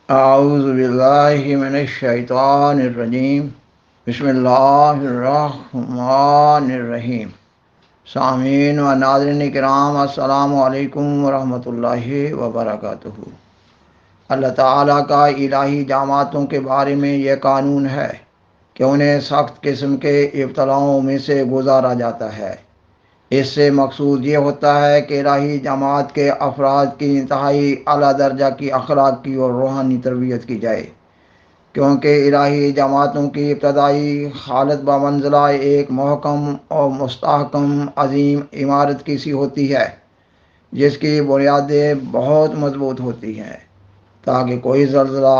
اعوذ باللہ من الشیطان الرجیم، بسم اللہ الرحمن الرحیم۔ سامعین و ناظرین کرام، السلام علیکم ورحمۃ اللہ وبرکاتہ۔ اللہ تعالیٰ کا الہی جماعتوں کے بارے میں یہ قانون ہے کہ انہیں سخت قسم کے ابتلاؤں میں سے گزارا جاتا ہے۔ اس سے مقصود یہ ہوتا ہے کہ الہی جماعت کے افراد کی انتہائی اعلیٰ درجہ کی اخلاقی اور روحانی تربیت کی جائے، کیونکہ الہی جماعتوں کی ابتدائی حالت بمنزلہ ایک محکم اور مستحکم عظیم عمارت کی سی ہوتی ہے، جس کی بنیادیں بہت مضبوط ہوتی ہیں تاکہ کوئی زلزلہ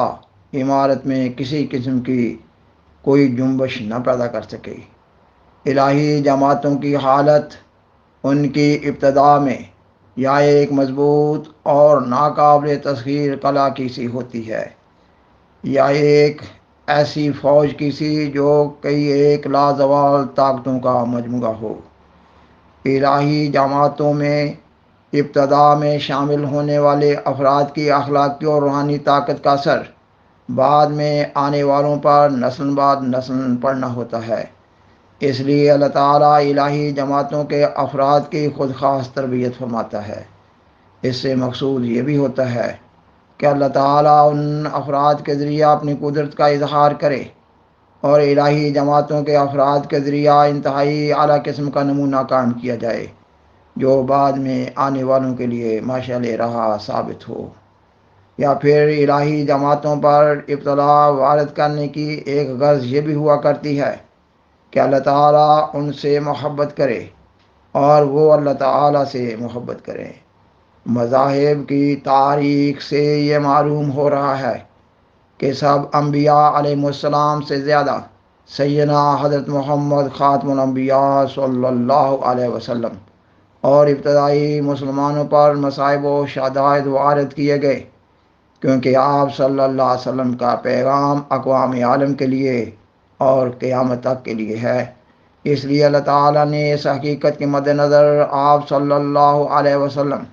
عمارت میں کسی قسم کی کوئی جنبش نہ پیدا کر سکے۔ الہی جماعتوں کی حالت ان کی ابتدا میں یا ایک مضبوط اور ناقابل تسخیر قلعہ کی سی ہوتی ہے، یا ایک ایسی فوج کی سی جو کئی ایک لازوال طاقتوں کا مجموعہ ہو۔ الہی جماعتوں میں ابتدا میں شامل ہونے والے افراد کی اخلاقی اور روحانی طاقت کا اثر بعد میں آنے والوں پر نسل بعد نسل پڑنا ہوتا ہے۔ اس لیے اللہ تعالیٰ الہی جماعتوں کے افراد کی خود خاص تربیت فرماتا ہے۔ اس سے مقصود یہ بھی ہوتا ہے کہ اللہ تعالیٰ ان افراد کے ذریعہ اپنی قدرت کا اظہار کرے اور الہی جماعتوں کے افراد کے ذریعہ انتہائی اعلیٰ قسم کا نمونہ قائم کیا جائے، جو بعد میں آنے والوں کے لیے مشعل راہ ثابت ہو۔ یا پھر الہی جماعتوں پر ابتلا وارد کرنے کی ایک غرض یہ بھی ہوا کرتی ہے کہ اللہ تعالیٰ ان سے محبت کرے اور وہ اللہ تعالیٰ سے محبت کریں۔ مذاہب کی تاریخ سے یہ معلوم ہو رہا ہے کہ سب انبیاء علیہ السلام سے زیادہ سیدنا حضرت محمد خاتم الانبیاء صلی اللہ علیہ وسلم اور ابتدائی مسلمانوں پر مصائب و شدائد وارد کیے گئے، کیونکہ آپ صلی اللہ علیہ وسلم کا پیغام اقوام عالم کے لیے اور قیامت تک کے لیے ہے۔ اس لیے اللہ تعالیٰ نے اس حقیقت کے مد نظر آپ صلی اللہ علیہ وسلم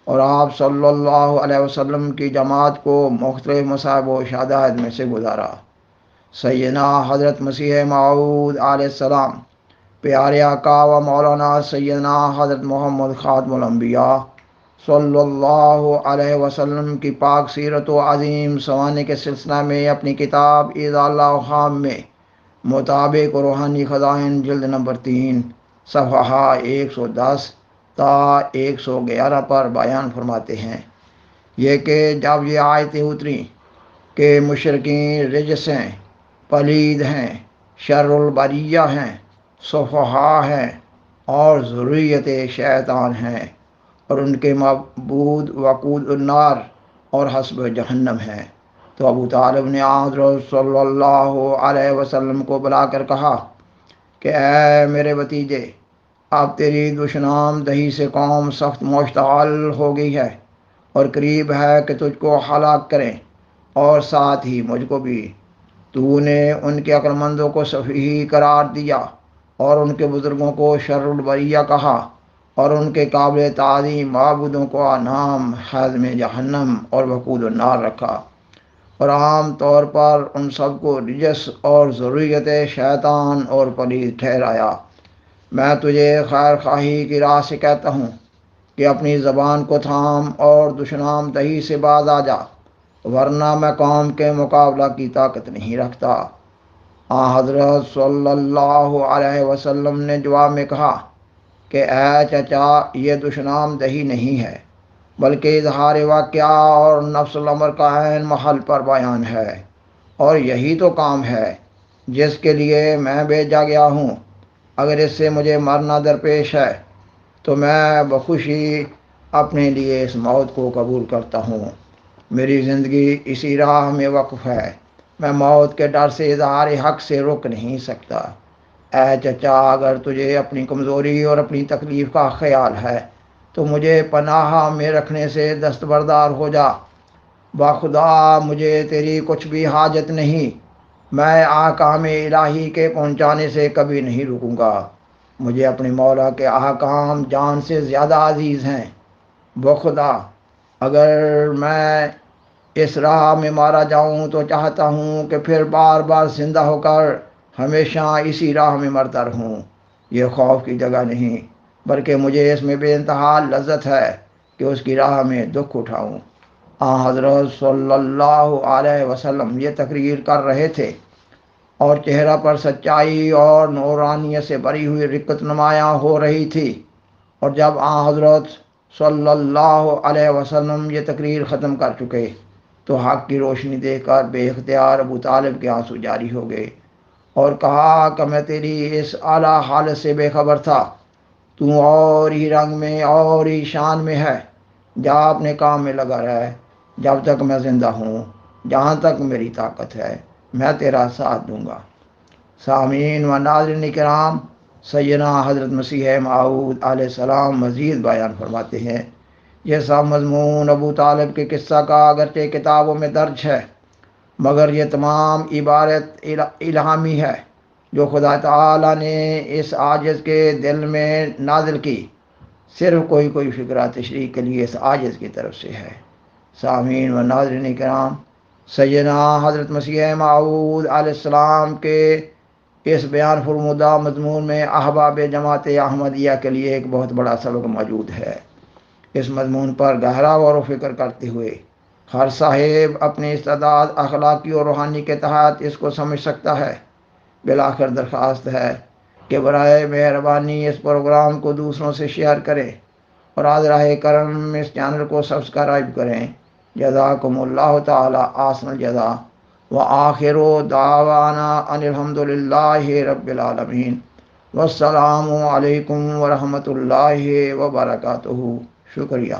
اور آپ صلی اللہ علیہ وسلم کی جماعت کو مختلف مصائب و شدائد میں سے گزارا۔ سیدنا حضرت مسیح موعود علیہ السلام، پیارے آقا و مولانا سیدنا حضرت محمد خاتم الانبیاء صلی اللہ علیہ وسلم کی پاک سیرت و عظیم سوانے کے سلسلہ میں اپنی کتاب ایذا اللہ خام میں مطابق روحانی خزائن جلد نمبر 3 صفحہ 110 تا 111 پر بیان فرماتے ہیں، یہ کہ جب یہ آیتیں اتری کہ مشرکین رجس ہیں، پلید ہیں، شر البریہ ہیں، صفحاء ہیں اور ذریت شیطان ہیں، اور ان کے معبود وقود النار اور حسب جہنم ہیں، تو ابو طالب نے حضرت صلی اللہ علیہ وسلم کو بلا کر کہا کہ اے میرے بھتیجے، اب تیری دشنام دہی سے قوم سخت مشتعل ہو گئی ہے اور قریب ہے کہ تجھ کو ہلاک کریں اور ساتھ ہی مجھ کو بھی۔ تو نے ان کے عقل مندوں کو سفیہ قرار دیا اور ان کے بزرگوں کو شر البریہ کہا اور ان کے قابل تعظیم معبودوں کو نام حزم جہنم اور وقود النار رکھا، اور عام طور پر ان سب کو رجس اور ذریت شیطان اور پلید ٹھہرایا۔ میں تجھے خیر خواہی کی راہ سے کہتا ہوں کہ اپنی زبان کو تھام اور دشنام دہی سے باز آ جا، ورنہ میں قوم کے مقابلہ کی طاقت نہیں رکھتا۔ حضرت صلی اللہ علیہ وسلم نے جواب میں کہا کہ اے چچا، یہ دشنام دہی نہیں ہے بلکہ اظہار واقعہ اور نفس الامر کا عین محل پر بیان ہے، اور یہی تو کام ہے جس کے لیے میں بھیجا گیا ہوں۔ اگر اس سے مجھے مرنا درپیش ہے تو میں بخوشی اپنے لیے اس موت کو قبول کرتا ہوں۔ میری زندگی اسی راہ میں وقف ہے، میں موت کے ڈر سے اظہار حق سے رک نہیں سکتا۔ اے چچا، اگر تجھے اپنی کمزوری اور اپنی تکلیف کا خیال ہے تو مجھے پناہ میں رکھنے سے دستبردار ہو جا۔ بخدا مجھے تیری کچھ بھی حاجت نہیں، میں احکام الہی کے پہنچانے سے کبھی نہیں رکوں گا۔ مجھے اپنے مولا کے احکام جان سے زیادہ عزیز ہیں۔ بخدا اگر میں اس راہ میں مارا جاؤں تو چاہتا ہوں کہ پھر بار بار زندہ ہو کر ہمیشہ اسی راہ میں مرتا رہوں۔ یہ خوف کی جگہ نہیں، بلکہ مجھے اس میں بے انتہا لذت ہے کہ اس کی راہ میں دکھ اٹھاؤں۔ حضرت صلی اللہ علیہ وسلم یہ تقریر کر رہے تھے اور چہرہ پر سچائی اور نورانیت سے بھری ہوئی رقت نمایاں ہو رہی تھی، اور جب حضرت صلی اللہ علیہ وسلم یہ تقریر ختم کر چکے تو حق کی روشنی دیکھ کر بے اختیار ابو طالب کے آنسو جاری ہو گئے اور کہا کہ میں تیری اس اعلیٰ حالت سے بے خبر تھا، تو اور ہی رنگ میں اور ہی شان میں ہے۔ جا اپنے کام میں لگا رہے، جب تک میں زندہ ہوں، جہاں تک میری طاقت ہے میں تیرا ساتھ دوں گا۔ سامعین و ناظرین کرام، سیدنا حضرت مسیح موعود علیہ السلام مزید بیان فرماتے ہیں، یہ سب مضمون ابو طالب کے قصہ کا اگرچہ کتابوں میں درج ہے، مگر یہ تمام عبارت الہامی ہے جو خدا تعالیٰ نے اس عاجز کے دل میں نازل کی، صرف کوئی فکرہ تشریح کے لیے اس عاجز کی طرف سے ہے۔ سامعین و ناظرین کرام، سیدنا حضرت مسیح موعود علیہ السلام کے اس بیان فرمودہ مضمون میں احباب جماعت احمدیہ کے لیے ایک بہت بڑا سبق موجود ہے۔ اس مضمون پر گہرا غور و فکر کرتے ہوئے ہر صاحب اپنی استعداد اخلاقی اور روحانی کے تحت اس کو سمجھ سکتا ہے۔ بالآخر درخواست ہے کہ برائے مہربانی اس پروگرام کو دوسروں سے شیئر کریں اور حاضرہ کرم اس چینل کو سبسکرائب کریں۔ جزاکم اللہ تعالی احسن الجزا، وآخر دعوانا ان الحمد للہ رب العالمین، والسلام علیکم ورحمۃ اللہ وبرکاتہ۔ شکریہ۔